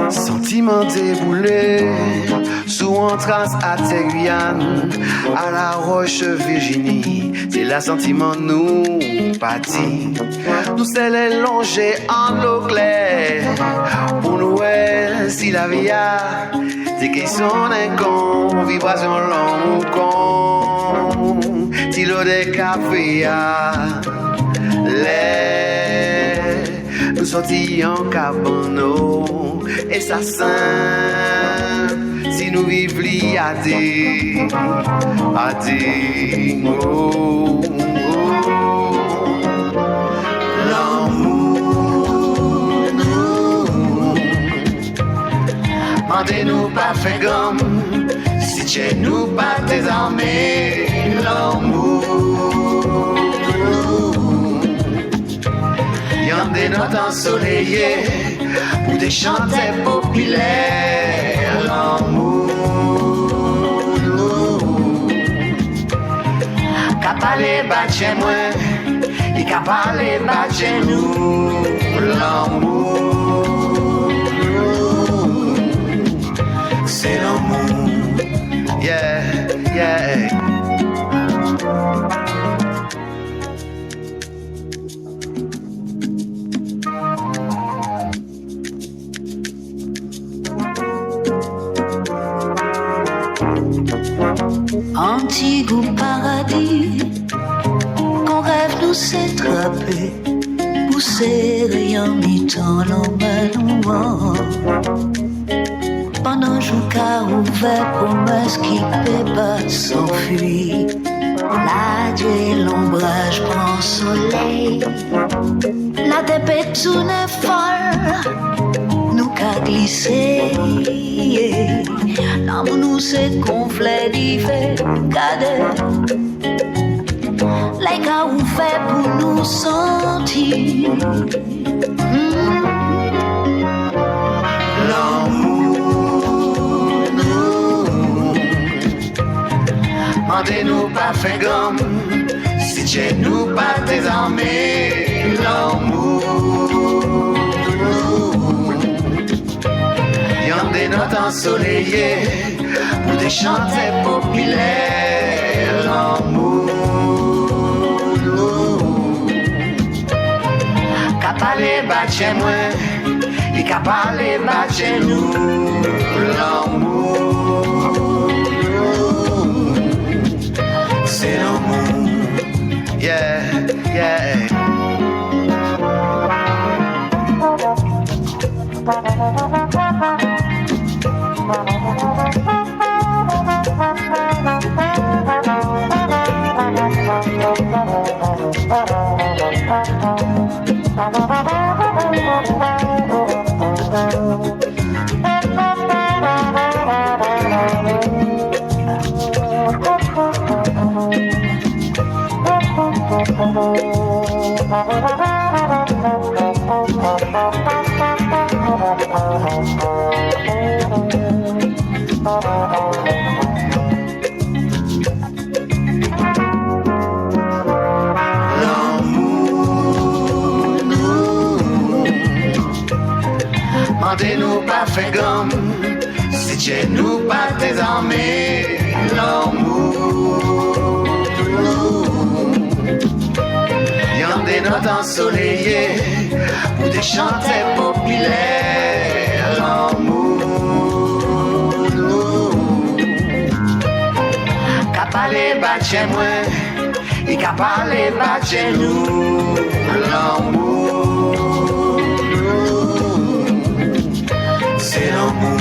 Sentiment déboulé, sous en trace à Guyane, à la Roche Virginie, c'est la sentiment nous pâtit. Nous c'est les longer en eau claire, pour nous si la vie a des questions d'un con, vibration long ou con, tilo de café à l'air, nous sortis en cabano, et ça sent, si nous vivons li à des, oh, oh. L'amour, nous, mandez-nous pas fait gomme, si chez nous pas désarmés, l'amour, y'en des notes ensoleillées, pour des chanteurs populaires, l'amour, qu'a parlé bat chez moi, il qu'a parlé bat chez nous, l'amour, c'est l'amour, yeah, yeah. Antique ou paradis, qu'on rêve nous s'attraper, pousser rien mi-temps l'emballement. Pendant jour qu'a ouvert promesse qui peut pas s'enfuir, la Dieu l'ombrage prend soleil, la tête tourne folle, nous qu'a glissé. L'amour nous s'est gonflé d'hiver, cadet. Les gars ouvert pour nous sentir. L'amour, nous, mandez-nous pas fait gomme, si chez nous pas désarmés, l'amour, y'en des notes ensoleillées, pour des chanteurs populaires, l'amour, qu'a parlé bat chez moi, et qu'a parlé bat chez nous, l'amour, c'est l'amour, yeah, yeah. Mandez-nous pas fait gomme, si chez nous pas désarmés, l'amour, y'en des notes ensoleillées, pour des chanteurs populaires, l'amour, qu'a parlé bat chez moi, et qu'a parlé bat chez nous, l'amour, c'est l'amour.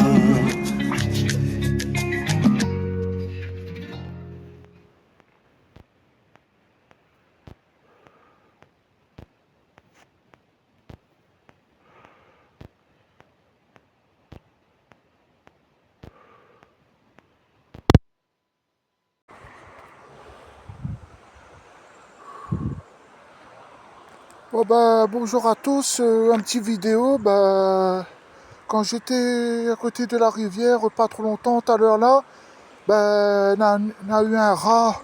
Bon bonjour à tous, un petit vidéo, quand j'étais à côté de la rivière, pas trop longtemps, tout à l'heure là, on a eu un rat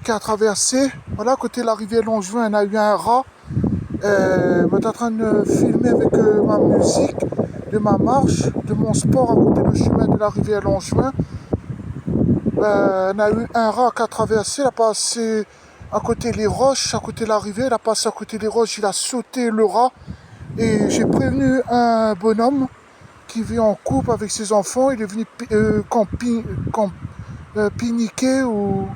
qui a traversé, voilà, à côté de la rivière Longevin, on a eu un rat, j'étais en train de filmer avec ma musique, de ma marche, de mon sport à côté du chemin de la rivière Langevin, on a eu un rat qui a traversé, il a passé à côté des roches, à côté de la rivière, il a passé à côté des roches, il a sauté le rat. Et j'ai prévenu un bonhomme qui vit en couple avec ses enfants, il est venu pique-niquer ou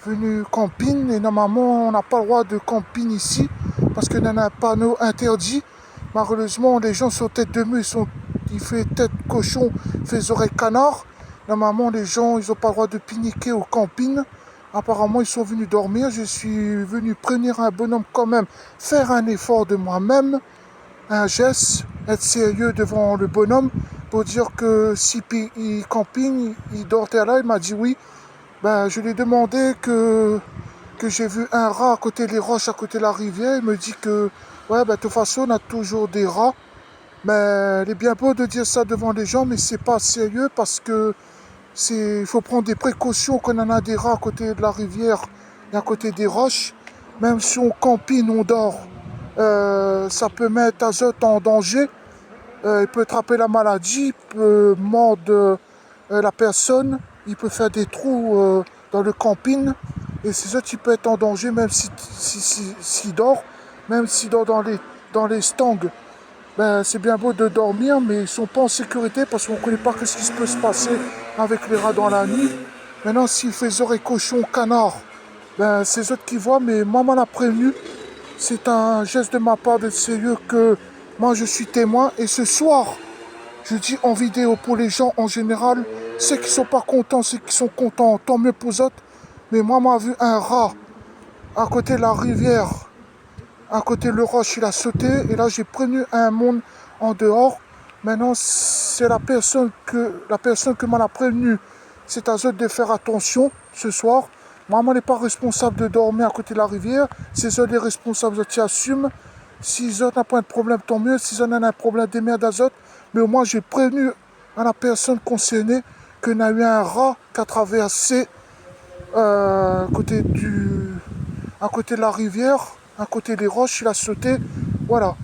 venu camping. Et normalement, on n'a pas le droit de camping ici parce qu'il y a un panneau interdit. Malheureusement, les gens sont tête de mue, il fait tête cochon, fait oreilles canard. Normalement, les gens, ils n'ont pas le droit de pique-niquer au camping. Apparemment, ils sont venus dormir. Je suis venu prévenir un bonhomme quand même, faire un effort de moi-même, un geste, être sérieux devant le bonhomme pour dire que si il camping, il dortait là. Il m'a dit oui. Je lui ai demandé que j'ai vu un rat à côté des roches, à côté de la rivière. Il me dit que, ouais, de toute façon, on a toujours des rats. Mais il est bien beau de dire ça devant les gens, mais c'est pas sérieux parce que il faut prendre des précautions quand on a des rats à côté de la rivière et à côté des roches. Même si on campine, on dort, ça peut mettre Azote en danger. Il peut attraper la maladie, il peut mordre la personne, il peut faire des trous dans le camping. Et ces autres, il peut être en danger même s'il dort, même s'il dort dans les stangs. C'est bien beau de dormir, mais ils ne sont pas en sécurité parce qu'on ne connaît pas ce qui peut se passer avec les rats dans la nuit. Maintenant, s'il fait oreilles cochon, canard, c'est eux qui voient, mais maman l'a prévenu. C'est un geste de ma part d'être sérieux que moi je suis témoin. Et ce soir, je dis en vidéo pour les gens en général, ceux qui ne sont pas contents, ceux qui sont contents, tant mieux pour eux. Mais moi, m'a vu un rat à côté de la rivière, à côté de le roche, il a sauté. Et là, j'ai prévenu un monde en dehors. Maintenant, c'est la personne que m'en a prévenu. C'est à eux de faire attention ce soir. Maman n'est pas responsable de dormir à côté de la rivière. C'est eux les responsables qui assument. Si eux n'ont pas un problème, tant mieux. Si eux ont un problème des mers d'azote. Mais au moins, j'ai prévenu à la personne concernée qu'il y a eu un rat qui a traversé à côté de la rivière, à côté des roches, il a sauté. Voilà.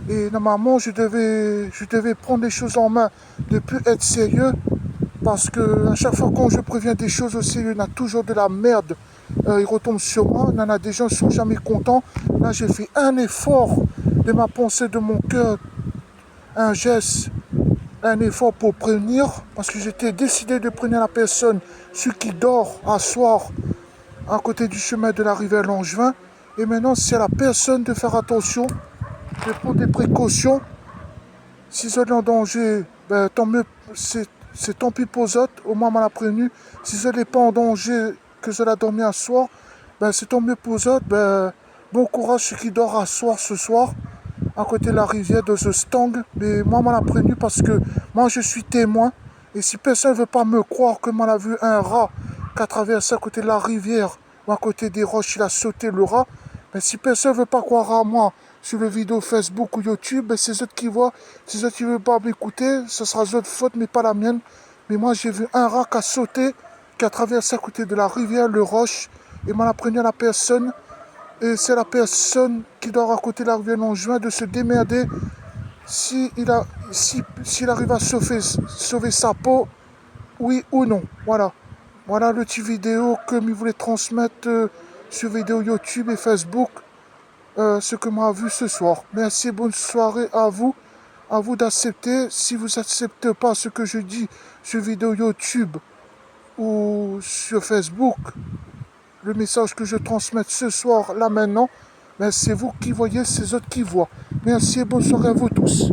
Et normalement, je devais prendre les choses en main, de plus être sérieux. Parce que à chaque fois quand je préviens des choses au sérieux, il y a toujours de la merde. Il retombe sur moi. Il y en a des gens qui ne sont jamais contents. Là, j'ai fait un effort de ma pensée, de mon cœur, un geste, un effort pour prévenir. Parce que j'étais décidé de prévenir la personne, celui qui dort à soir à côté du chemin de la rivière Langevin. Et maintenant, c'est à la personne de faire attention, de prendre des précautions. Si ils sont en danger, tant mieux, c'est tant pis pour eux autres, au moins on l'a prévenu. Si ils n'est pas en danger, que je l'ai dormi à soir, c'est tant mieux pour eux autres. Bon courage ceux qui dorment à soir ce soir, à côté de la rivière de ce Stang. Mais moi on l'a prévenu parce que moi je suis témoin. Et si personne ne veut pas me croire que moi j'ai vu un rat qui a traversé à côté de la rivière ou à côté des roches, il a sauté le rat, si personne ne veut pas croire à moi sur les vidéos Facebook ou YouTube, c'est eux qui voient. Si eux qui ne veulent pas m'écouter, ce sera leur faute, mais pas la mienne. Mais moi, j'ai vu un rat qui a sauté, qui a traversé à côté de la rivière, le roche, et m'en a prévenu à la personne. Et c'est la personne qui dort à côté de la rivière Langevin de se démerder s'il arrive à sauver sa peau, oui ou non. Voilà. Voilà le petit vidéo que je voulais transmettre sur vidéo YouTube et Facebook. Ce que m'a vu ce soir. Merci, bonne soirée à vous. À vous d'accepter. Si vous n'acceptez pas ce que je dis sur vidéo YouTube ou sur Facebook, le message que je transmets ce soir, là maintenant, c'est vous qui voyez, c'est eux qui voient. Merci et bonne soirée à vous tous.